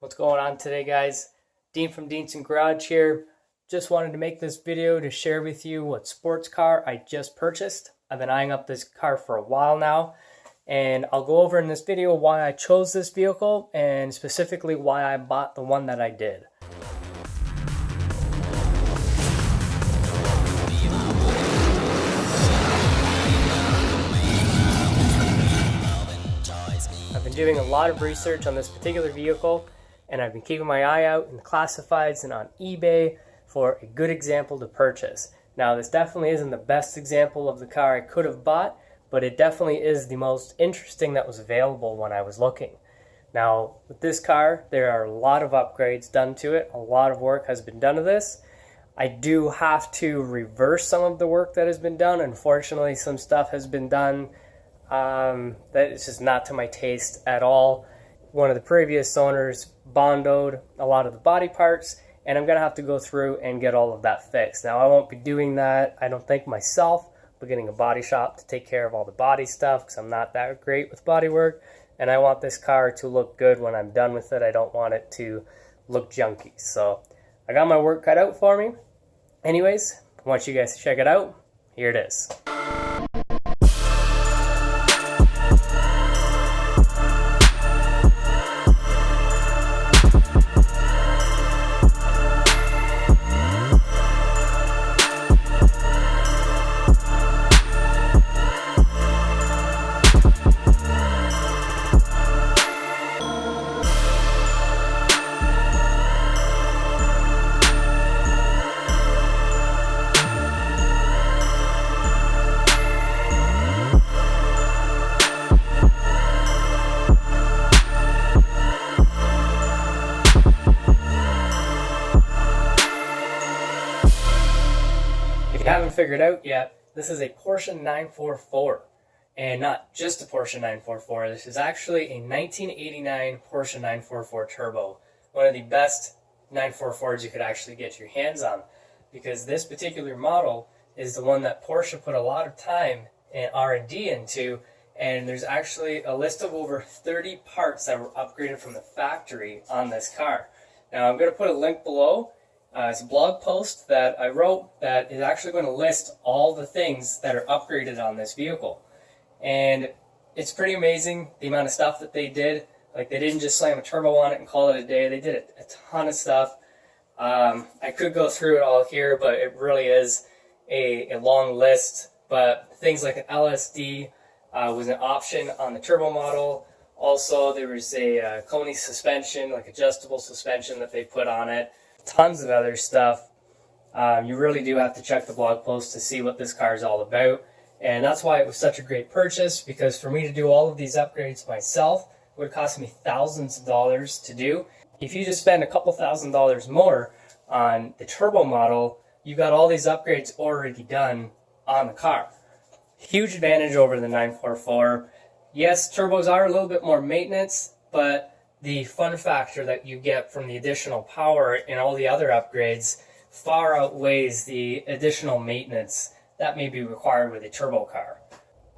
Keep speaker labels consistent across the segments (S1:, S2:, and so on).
S1: What's going on today, guys? Dean from Deancent Garage here. Just wanted to make this video to share with you what sports car I just purchased. I've been eyeing up this car for a while now, and I'll go over in this video why I chose this vehicle and specifically why I bought the one that I did. I've been doing a lot of research on this particular vehicle, and I've been keeping my eye out in the classifieds and on eBay for a good example to purchase. Now, this definitely isn't the best example of the car I could have bought, but it definitely is the most interesting that was available when I was looking. Now, with this car, there are a lot of upgrades done to it. A lot of work has been done to this. I do have to reverse some of the work that has been done. Unfortunately, some stuff has been done that is just not to my taste at all. One of the previous owners bondoed a lot of the body parts, and I'm going to have to go through and get all of that fixed. Now, I won't be doing that, I don't think, myself, but getting a body shop to take care of all the body stuff because I'm not that great with body work, and I want this car to look good when I'm done with it. I don't want it to look junky. So I got my work cut out for me. Anyways, I want you guys to check it out. Here it is. If you haven't figured out yet, this is a Porsche 944, and not just a Porsche 944. This is actually a 1989 Porsche 944 Turbo, one of the best 944s you could actually get your hands on, because this particular model is the one that Porsche put a lot of time and R&D into, and there's actually a list of over 30 parts that were upgraded from the factory on this car. Now, I'm going to put a link below. It's a blog post that I wrote that is actually going to list all the things that are upgraded on this vehicle. And it's pretty amazing the amount of stuff that they did. Like, they didn't just slam a turbo on it and call it a day. They did a ton of stuff. I could go through it all here, but it really is a long list. But things like an LSD was an option on the turbo model. Also, there was a Coney suspension, like adjustable suspension that they put on it. Tons of other stuff. You really do have to check the blog post to see what this car is all about, and that's why it was such a great purchase, because for me to do all of these upgrades myself would cost me thousands of dollars to do. If you just spend a couple $1,000s more on the turbo model, you got all these upgrades already done on the car. Huge advantage over the 944. Yes, turbos are a little bit more maintenance, but the fun factor that you get from the additional power and all the other upgrades far outweighs the additional maintenance that may be required with a turbo car.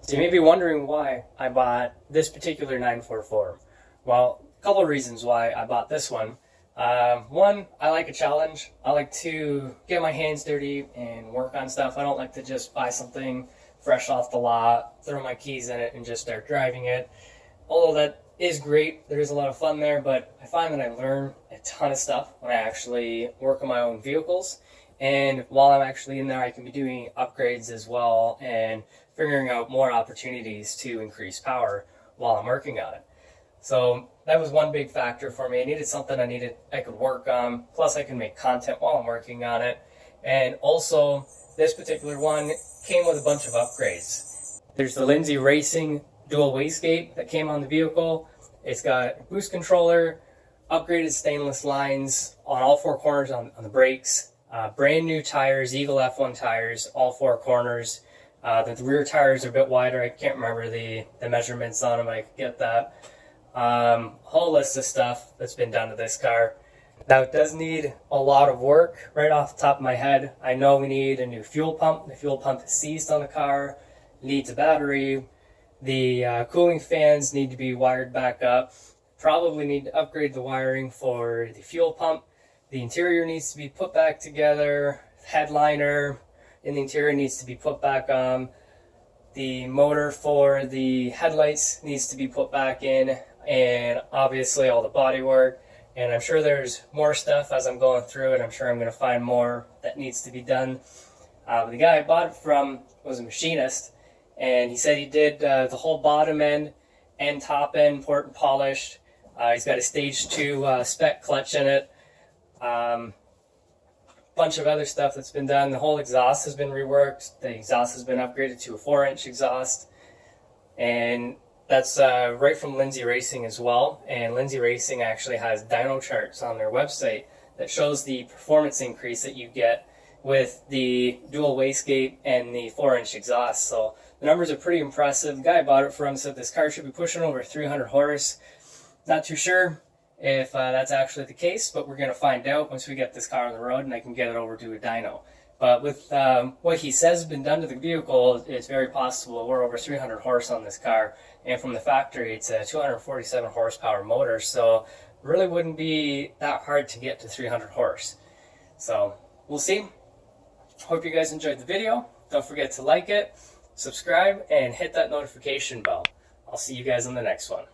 S1: So you may be wondering why I bought this particular 944. Well, a couple of reasons why I bought this one. One, I like a challenge. I like to get my hands dirty and work on stuff. I don't like to just buy something fresh off the lot, throw my keys in it, and just start driving it. Although that is great, there is a lot of fun there, but I find that I learn a ton of stuff when I actually work on my own vehicles. And while I'm actually in there, I can be doing upgrades as well and figuring out more opportunities to increase power while I'm working on it. So that was one big factor for me. I needed something I could work on, plus I can make content while I'm working on it. And also, this particular one came with a bunch of upgrades. There's the Lindsay Racing dual wastegate that came on the vehicle. It's got a boost controller, upgraded stainless lines on all four corners on the brakes, brand new tires, Eagle F1 tires, all four corners. The rear tires are a bit wider. I can't remember the measurements on them. I could get that. Whole list of stuff that's been done to this car. Now, it does need a lot of work. Right off the top of my head, I know we need a new fuel pump. The fuel pump is seized on the car, needs a battery. The cooling fans need to be wired back up. Probably need to upgrade the wiring for the fuel pump. The interior needs to be put back together. Headliner in the interior needs to be put back on. The motor for the headlights needs to be put back in, and obviously all the body work. And I'm sure there's more stuff as I'm going through it. I'm sure I'm going to find more that needs to be done. The guy I bought it from was a machinist, and he said he did the whole bottom end and top end port and polished. He's got a stage 2 spec clutch in it. Bunch of other stuff that's been done. The whole exhaust has been reworked. The exhaust has been upgraded to a 4-inch exhaust, and that's right from Lindsay Racing as well. And Lindsay Racing actually has dyno charts on their website that shows the performance increase that you get with the dual wastegate and the 4-inch exhaust. So the numbers are pretty impressive. The guy I bought it from said this car should be pushing over 300 horse. Not too sure if that's actually the case, but we're going to find out once we get this car on the road and I can get it over to a dyno. But with what he says has been done to the vehicle, it's very possible we're over 300 horse on this car. And from the factory, it's a 247 horsepower motor, so it really wouldn't be that hard to get to 300 horse. So we'll see. Hope you guys enjoyed the video. Don't forget to like it, subscribe, and hit that notification bell. I'll see you guys on the next one.